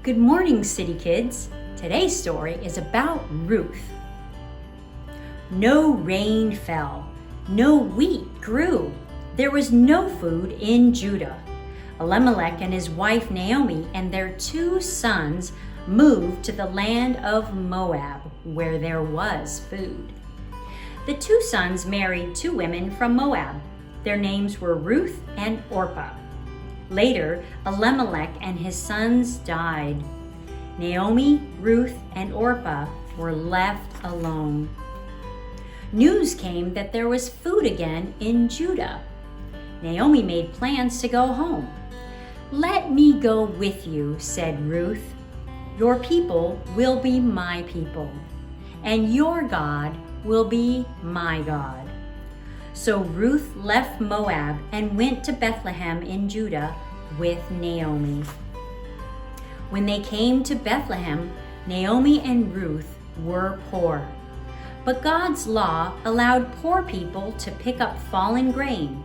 Good morning, City Kids. Today's story is about Ruth. No rain fell, no wheat grew. There was no food in Judah. Elimelech and his wife Naomi and their 2 sons moved to the land of Moab, where there was food. The 2 sons married 2 women from Moab. Their names were Ruth and Orpah. Later, Elimelech and his sons died. Naomi, Ruth, and Orpah were left alone. News came that there was food again in Judah. Naomi made plans to go home. "Let me go with you," said Ruth. "Your people will be my people, and your God will be my God." So Ruth left Moab and went to Bethlehem in Judah with Naomi. When they came to Bethlehem, Naomi and Ruth were poor. But God's law allowed poor people to pick up fallen grain.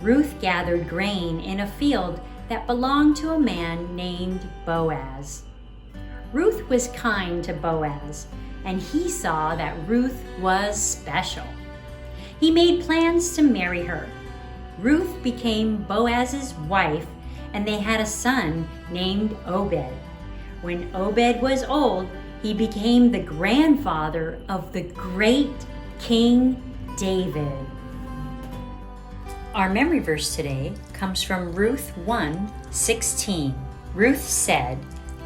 Ruth gathered grain in a field that belonged to a man named Boaz. Ruth was kind to Boaz, and he saw that Ruth was special. He made plans to marry her. Ruth became Boaz's wife, and they had a son named Obed. When Obed was old, he became the grandfather of the great King David. Our memory verse today comes from Ruth 1:16. Ruth said,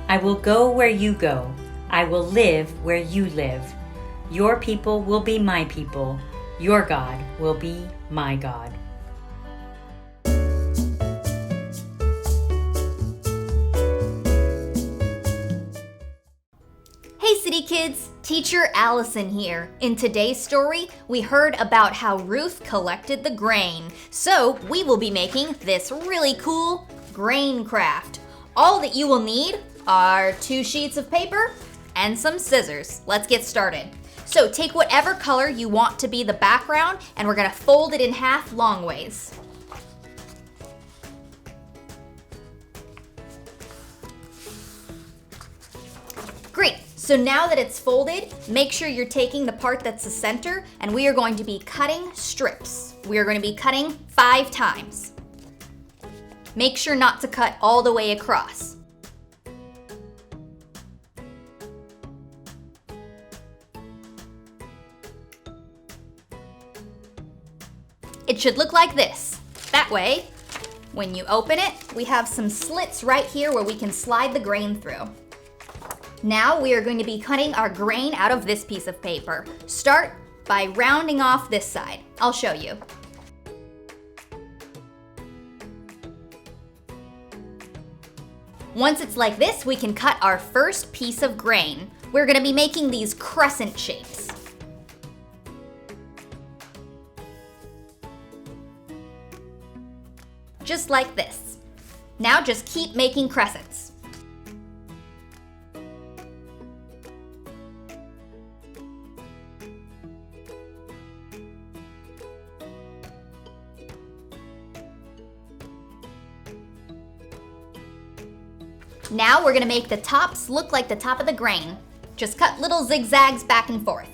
"I will go where you go. I will live where you live. Your people will be my people. Your God will be my God." Hey City Kids, Teacher Allison here. In today's story, we heard about how Ruth collected the grain. So we will be making this really cool grain craft. All that you will need are 2 sheets of paper and some scissors. Let's get started. So take whatever color you want to be the background, and we're gonna fold it in half long ways. Great, so now that it's folded, make sure you're taking the part that's the center, and we are going to be cutting strips. We are going to be cutting 5 times. Make sure not to cut all the way across. It should look like this. That way, when you open it, we have some slits right here where we can slide the grain through. Now we are going to be cutting our grain out of this piece of paper. Start by rounding off this side. I'll show you. Once it's like this, we can cut our first piece of grain. We're going to be making these crescent shapes. Just like this. Now just keep making crescents. Now we're gonna make the tops look like the top of the grain. Just cut little zigzags back and forth.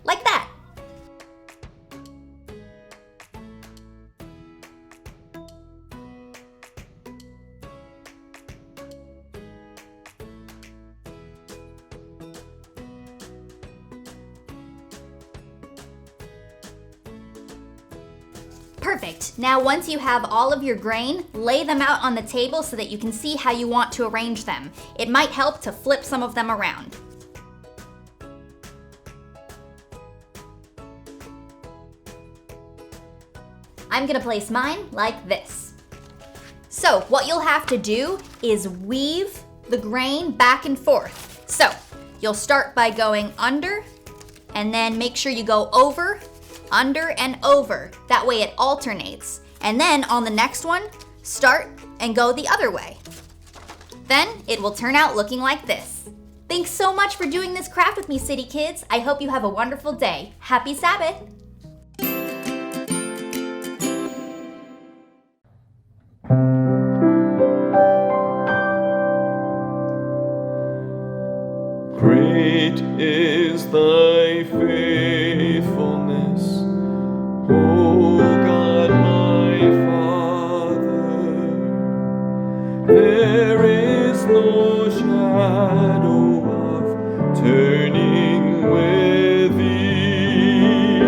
Like that. Perfect. Now once you have all of your grain, lay them out on the table so that you can see how you want to arrange them. It might help to flip some of them around. I'm gonna place mine like this. So what you'll have to do is weave the grain back and forth. So you'll start by going under, and then make sure you go over, under, and over. That way it alternates. And then on the next one, start and go the other way. Then it will turn out looking like this. Thanks so much for doing this craft with me, City Kids. I hope you have a wonderful day. Happy Sabbath! Great is thy faithfulness, O God my Father. There is no shadow of turning with thee.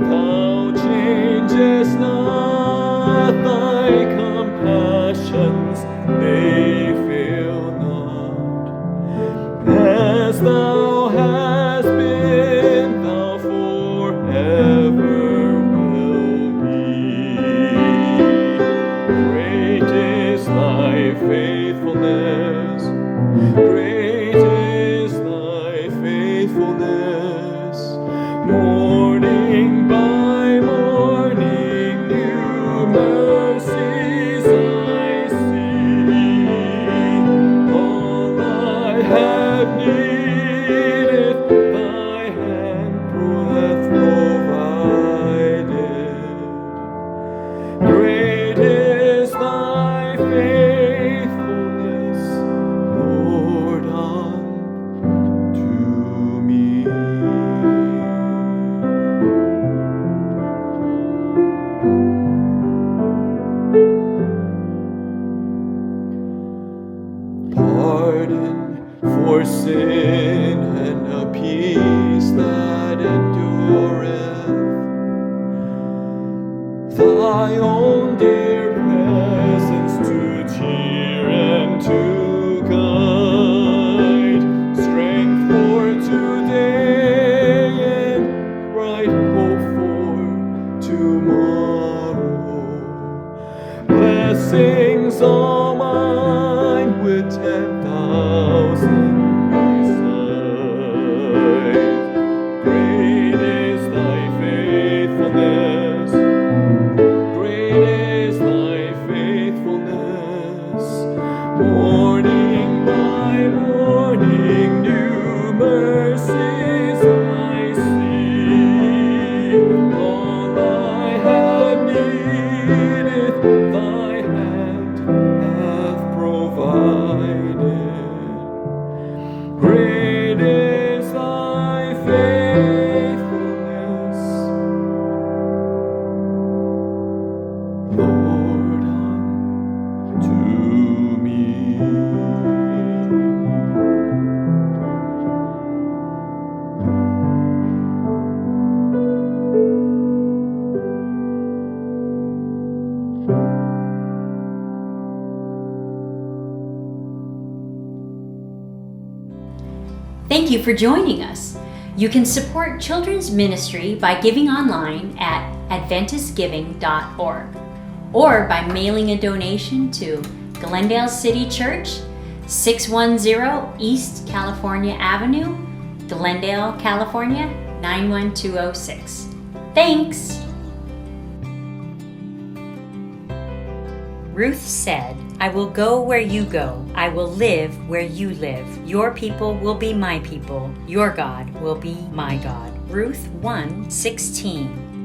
Thou changest not, thy compassions, they fail not. As thou hast been, thou forever will be. Great is thy faithfulness, great is thy faithfulness. Morning by morning, new mercies I see. All I have needed, thy hand hath provided. Great is thy faithfulness, Lord, unto me. Pardon for sin and a peace that endureth. Thy own dear presence to cheer and to guide. Strength for today and bright hope for tomorrow. Blessings all mine with 10,000 besides. Great is thy faithfulness, great is thy faithfulness. Morning by morning, new mercies I see. All I have needed, thy hand hath provided. Great is thy faithfulness, Lord, unto me. Thank you for joining us. You can support children's ministry by giving online at adventistgiving.org or by mailing a donation to Glendale City Church, 610 East California Avenue, Glendale, California, 91206. Thanks! Ruth said, I will go where you go. I will live where you live. Your people will be my people. Your God will be my God. Ruth 1:16.